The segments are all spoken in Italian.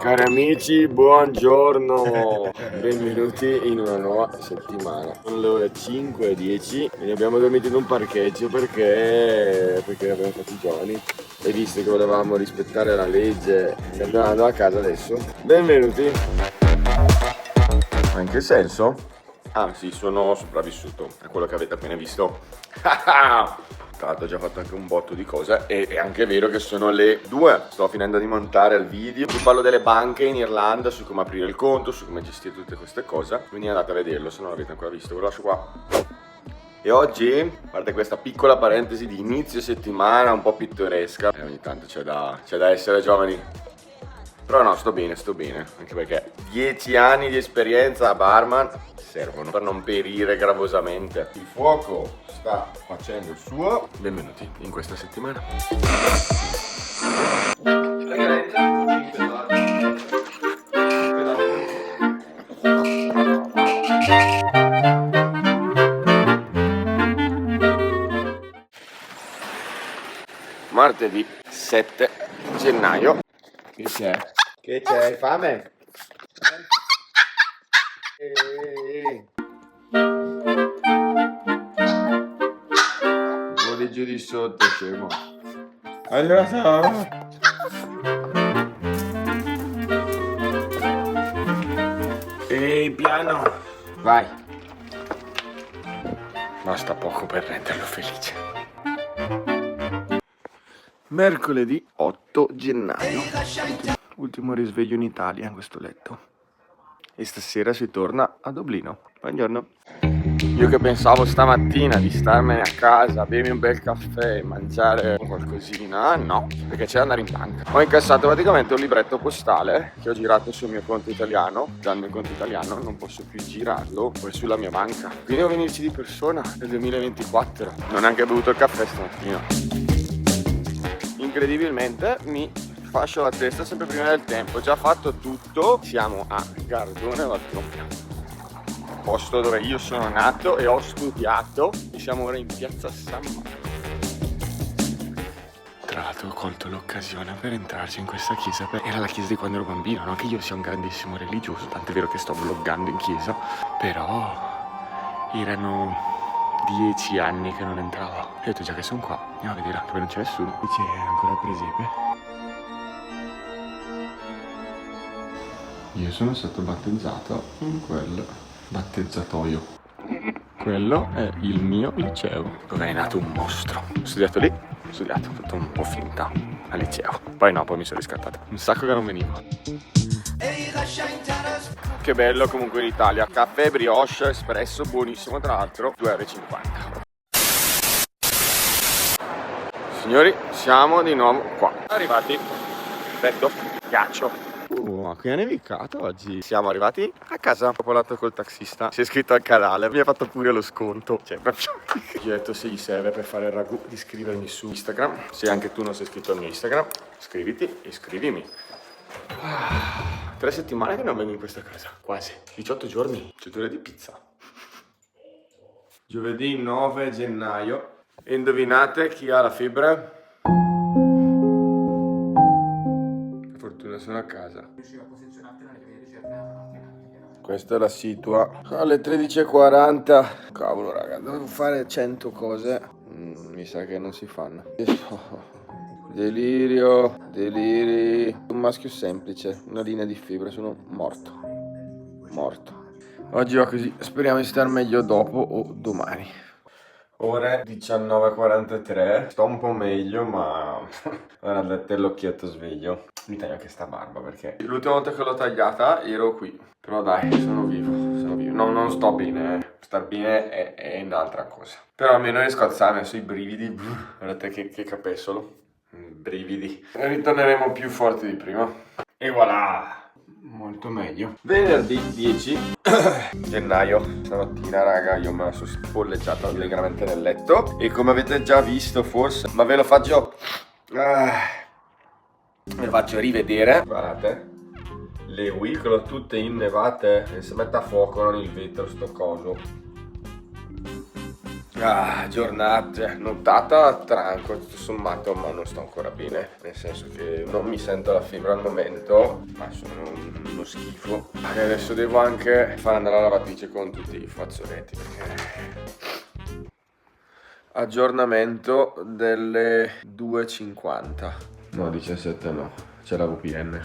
Cari amici, buongiorno, benvenuti in una nuova settimana. Sono le ore 5:10 e abbiamo dormito in un parcheggio perché abbiamo fatto i giovani e visto che volevamo rispettare la legge e abbiamo andato a casa adesso. Benvenuti. Ma in che senso? Ah sì, sono sopravvissuto, è quello che avete appena visto. Tra l'altro ho già fatto anche un botto di cose e è anche vero che sono le 2. Sto finendo di montare il video. Vi parlo delle banche in Irlanda, su come aprire il conto, su come gestire tutte queste cose. Quindi andate a vederlo se non l'avete ancora visto, ve lo lascio qua. E oggi, a parte questa piccola parentesi di inizio settimana un po' pittoresca, e ogni tanto c'è da essere giovani. Però no, sto bene, anche perché 10 anni di esperienza a barman servono per non perire gravosamente. Il fuoco sta facendo il suo. Benvenuti in questa settimana. Martedì 7 gennaio. Che c'è? Che c'è? Hai fame? Guardi giù di sotto, scemo. Arrivato. Ehi, piano. Vai. Basta poco per renderlo felice. Mercoledì 8 gennaio. Ultimo risveglio in Italia in questo letto. E stasera si torna a Dublino. Buongiorno. Io che pensavo stamattina di starmene a casa, bermi un bel caffè, mangiare qualcosina, no, perché c'è da andare in banca. Ho incassato praticamente un libretto postale che ho girato sul mio conto italiano. Dal mio conto italiano non posso più girarlo poi sulla mia banca. Quindi devo venirci di persona nel 2024. Non ho neanche bevuto il caffè stamattina. Incredibilmente mi fascio la testa sempre prima del tempo. Ho già fatto tutto. Siamo a Gardone Valtrompia, posto dove io sono nato e ho studiato, e siamo ora in piazza San Marco. Tra l'altro ho colto l'occasione per entrarci in questa chiesa. Era la chiesa di quando ero bambino, non che io sia un grandissimo religioso, tant'è vero che sto vloggando in chiesa, però erano 10 anni che non entravo. E ho detto, già che sono qua, andiamo a vedere, anche perché non c'è nessuno. Qui c'è ancora il presepe. Io sono stato battezzato in quel battezzatoio. Quello è il mio liceo, dove è nato un mostro. Ho studiato lì, ho fatto un po' finta al liceo. Poi mi sono riscattato. Un sacco che non venivo. Che bello comunque in Italia. Caffè brioche espresso, buonissimo tra l'altro, 2,50 €. Signori, siamo di nuovo qua. Arrivati. Perfetto. Ghiaccio. Qui ha nevicato oggi. Siamo arrivati a casa. Ho parlato col taxista. Si è iscritto al canale. Mi ha fatto pure lo sconto. Cioè, proprio. Gli ho detto se gli serve per fare il ragù di iscrivermi su Instagram. Se anche tu non sei iscritto al mio Instagram, iscriviti e iscrivimi. 3 settimane che non vengo in questa casa. Quasi. 18 giorni. 100 ore di pizza. Giovedì 9 gennaio. E indovinate chi ha la febbre? Sono a casa. Questa è la situa alle 13:40. Cavolo raga, devo fare 100 cose. Mi sa che non si fanno. Deliri. Un maschio semplice, una linea di fibra, sono morto. Oggi va così, speriamo di star meglio dopo o domani. Ore 19:43, sto un po' meglio, ma guardate l'occhietto sveglio. Mi taglio anche sta barba perché l'ultima volta che l'ho tagliata ero qui. Però dai, sono vivo. No, non sto bene, Star bene è un'altra cosa. Però almeno riesco a alzarmi, adesso i brividi. Guardate che capessolo. Brividi. E ritorneremo più forti di prima. E voilà! Molto meglio. Venerdì 10 gennaio. Stamattina raga io me la sono spolleggiata allegramente nel letto. E come avete già visto forse, ma ve lo faccio rivedere. Guardate, le Wicklow tutte innevate. E si mette a fuoco non il vetro sto coso. Giornata, nottata tranquilla, tutto sommato, ma non sto ancora bene, nel senso che non mi sento la febbre al momento, ma sono uno schifo. E adesso devo anche far andare la lavatrice con tutti i fazzoletti, perché... Aggiornamento delle 2:50. No, 17 no, c'è la VPN.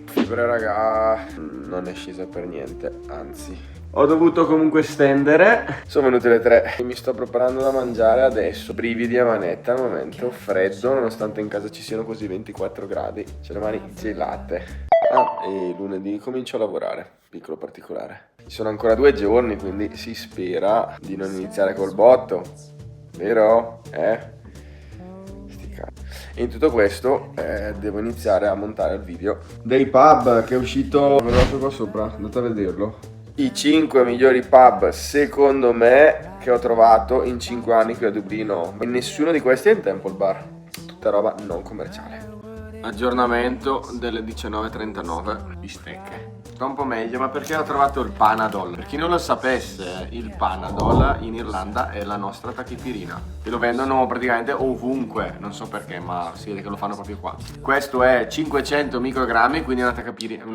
Febbre raga, non è scesa per niente, anzi. Ho dovuto comunque stendere. Sono venute le 3 e mi sto preparando da mangiare adesso. Brividi a manetta al momento, freddo, nonostante in casa ci siano così 24 gradi. C'è le mani gelate. E lunedì comincio a lavorare, piccolo particolare. Ci sono ancora 2 giorni, quindi si spera di non iniziare col botto. Vero? Sti cazzi. E in tutto questo devo iniziare a montare il video dei pub che è uscito, ve l'ho lasciato qua sopra, andate a vederlo. I 5 migliori pub secondo me che ho trovato in 5 anni qui a Dublino. E nessuno di questi è in Temple Bar, tutta roba non commerciale. Aggiornamento delle 19:39, bistecche. Sta un po' meglio, ma perché ho trovato il Panadol. Per chi non lo sapesse, il Panadol in Irlanda è la nostra tachipirina e lo vendono praticamente ovunque, non so perché, ma si vede che lo fanno proprio qua. Questo è 500 microgrammi, quindi una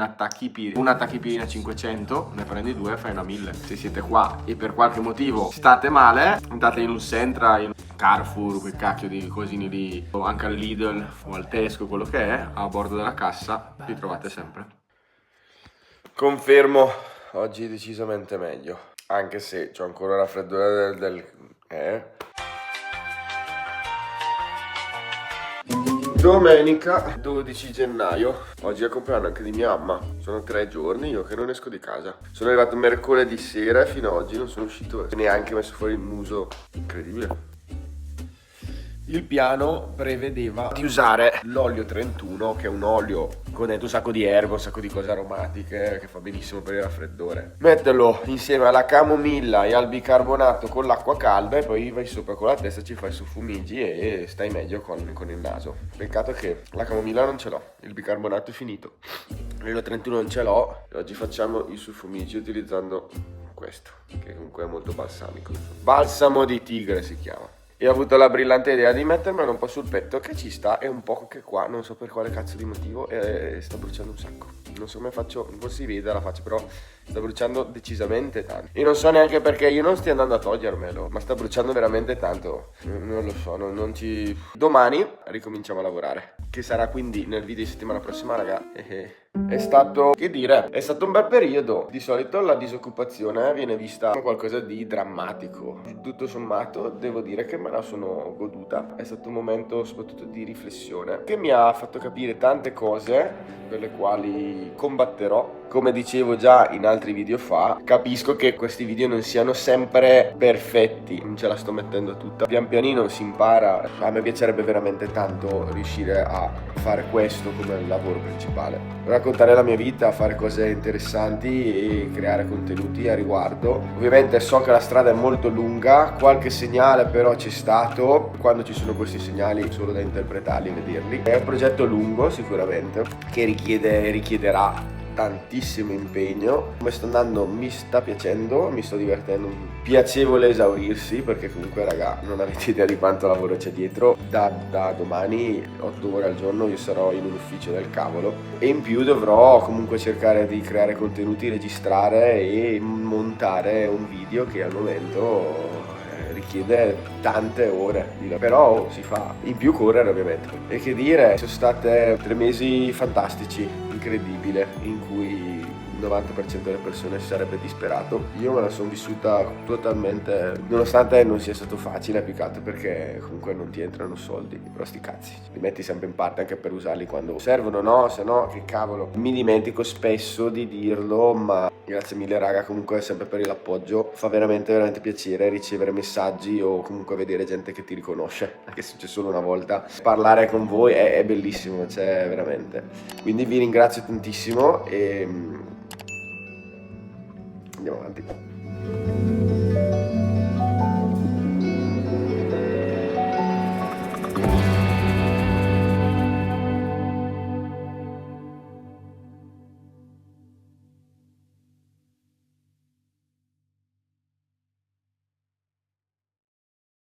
tachipirina 500, ne prendi 2 e fai una 1000. Se siete qua e per qualche motivo state male, andate in un Centra, in Carrefour, quel cacchio di cosini lì, o anche al Lidl o al Tesco, quello che è, a bordo della cassa, li trovate sempre. Confermo, oggi è decisamente meglio, anche se c'ho ancora la raffreddore Domenica 12 gennaio, oggi è il compleanno anche di mia mamma, sono 3 giorni io che non esco di casa. Sono arrivato mercoledì sera e fino ad oggi non sono uscito, neanche messo fuori il muso, incredibile. Il piano prevedeva di usare l'olio 31, che è un olio con dentro un sacco di erbe, un sacco di cose aromatiche, che fa benissimo per il raffreddore. Metterlo insieme alla camomilla e al bicarbonato con l'acqua calda e poi vai sopra con la testa, ci fai suffumigi e stai meglio con il naso. Peccato che la camomilla non ce l'ho, il bicarbonato è finito, l'olio 31 non ce l'ho e oggi facciamo i suffumigi utilizzando questo, che comunque è molto balsamico. Balsamo di tigre si chiama. E ho avuto la brillante idea di mettermelo un po' sul petto, che ci sta, e un po' anche qua, non so per quale cazzo di motivo, e sta bruciando un sacco. Non so come faccio, non si vede la faccia, però sta bruciando decisamente tanto. E non so neanche perché io non stia andando a togliermelo, ma sta bruciando veramente tanto. Non lo so, non ci... Domani ricominciamo a lavorare, che sarà quindi nel video di settimana prossima, raga. È stato, che dire, è stato un bel periodo. Di solito la disoccupazione viene vista come qualcosa di drammatico. Tutto sommato devo dire che me la sono goduta. È stato un momento soprattutto di riflessione che mi ha fatto capire tante cose per le quali combatterò. Come dicevo già in altri video fa, capisco che questi video non siano sempre perfetti, non ce la sto mettendo tutta. Pian pianino si impara. A me piacerebbe veramente tanto riuscire a fare questo come lavoro principale, raccontare la mia vita, fare cose interessanti e creare contenuti a riguardo. Ovviamente so che la strada è molto lunga, qualche segnale però c'è stato, quando ci sono questi segnali solo da interpretarli e vederli. È un progetto lungo sicuramente, che richiederà tantissimo impegno. Come sta andando mi sta piacendo, mi sto divertendo, un piacevole esaurirsi, perché comunque raga non avete idea di quanto lavoro c'è dietro. Da domani 8 ore al giorno io sarò in un ufficio del cavolo e in più dovrò comunque cercare di creare contenuti, registrare e montare un video che al momento richiede tante ore, però si fa, in più correre ovviamente. E che dire, sono state 3 mesi fantastici, incredibile, in cui il 90% delle persone si sarebbe disperato. Io me la sono vissuta totalmente, nonostante non sia stato facile, più che altro perché comunque non ti entrano soldi, però sti cazzi, li metti sempre in parte anche per usarli quando servono, no? Se no, che cavolo. Mi dimentico spesso di dirlo, ma grazie mille raga, comunque sempre per l'appoggio, fa veramente veramente piacere ricevere messaggi o comunque vedere gente che ti riconosce, anche se c'è solo una volta. Parlare con voi è bellissimo, cioè veramente. Quindi vi ringrazio tantissimo e andiamo avanti.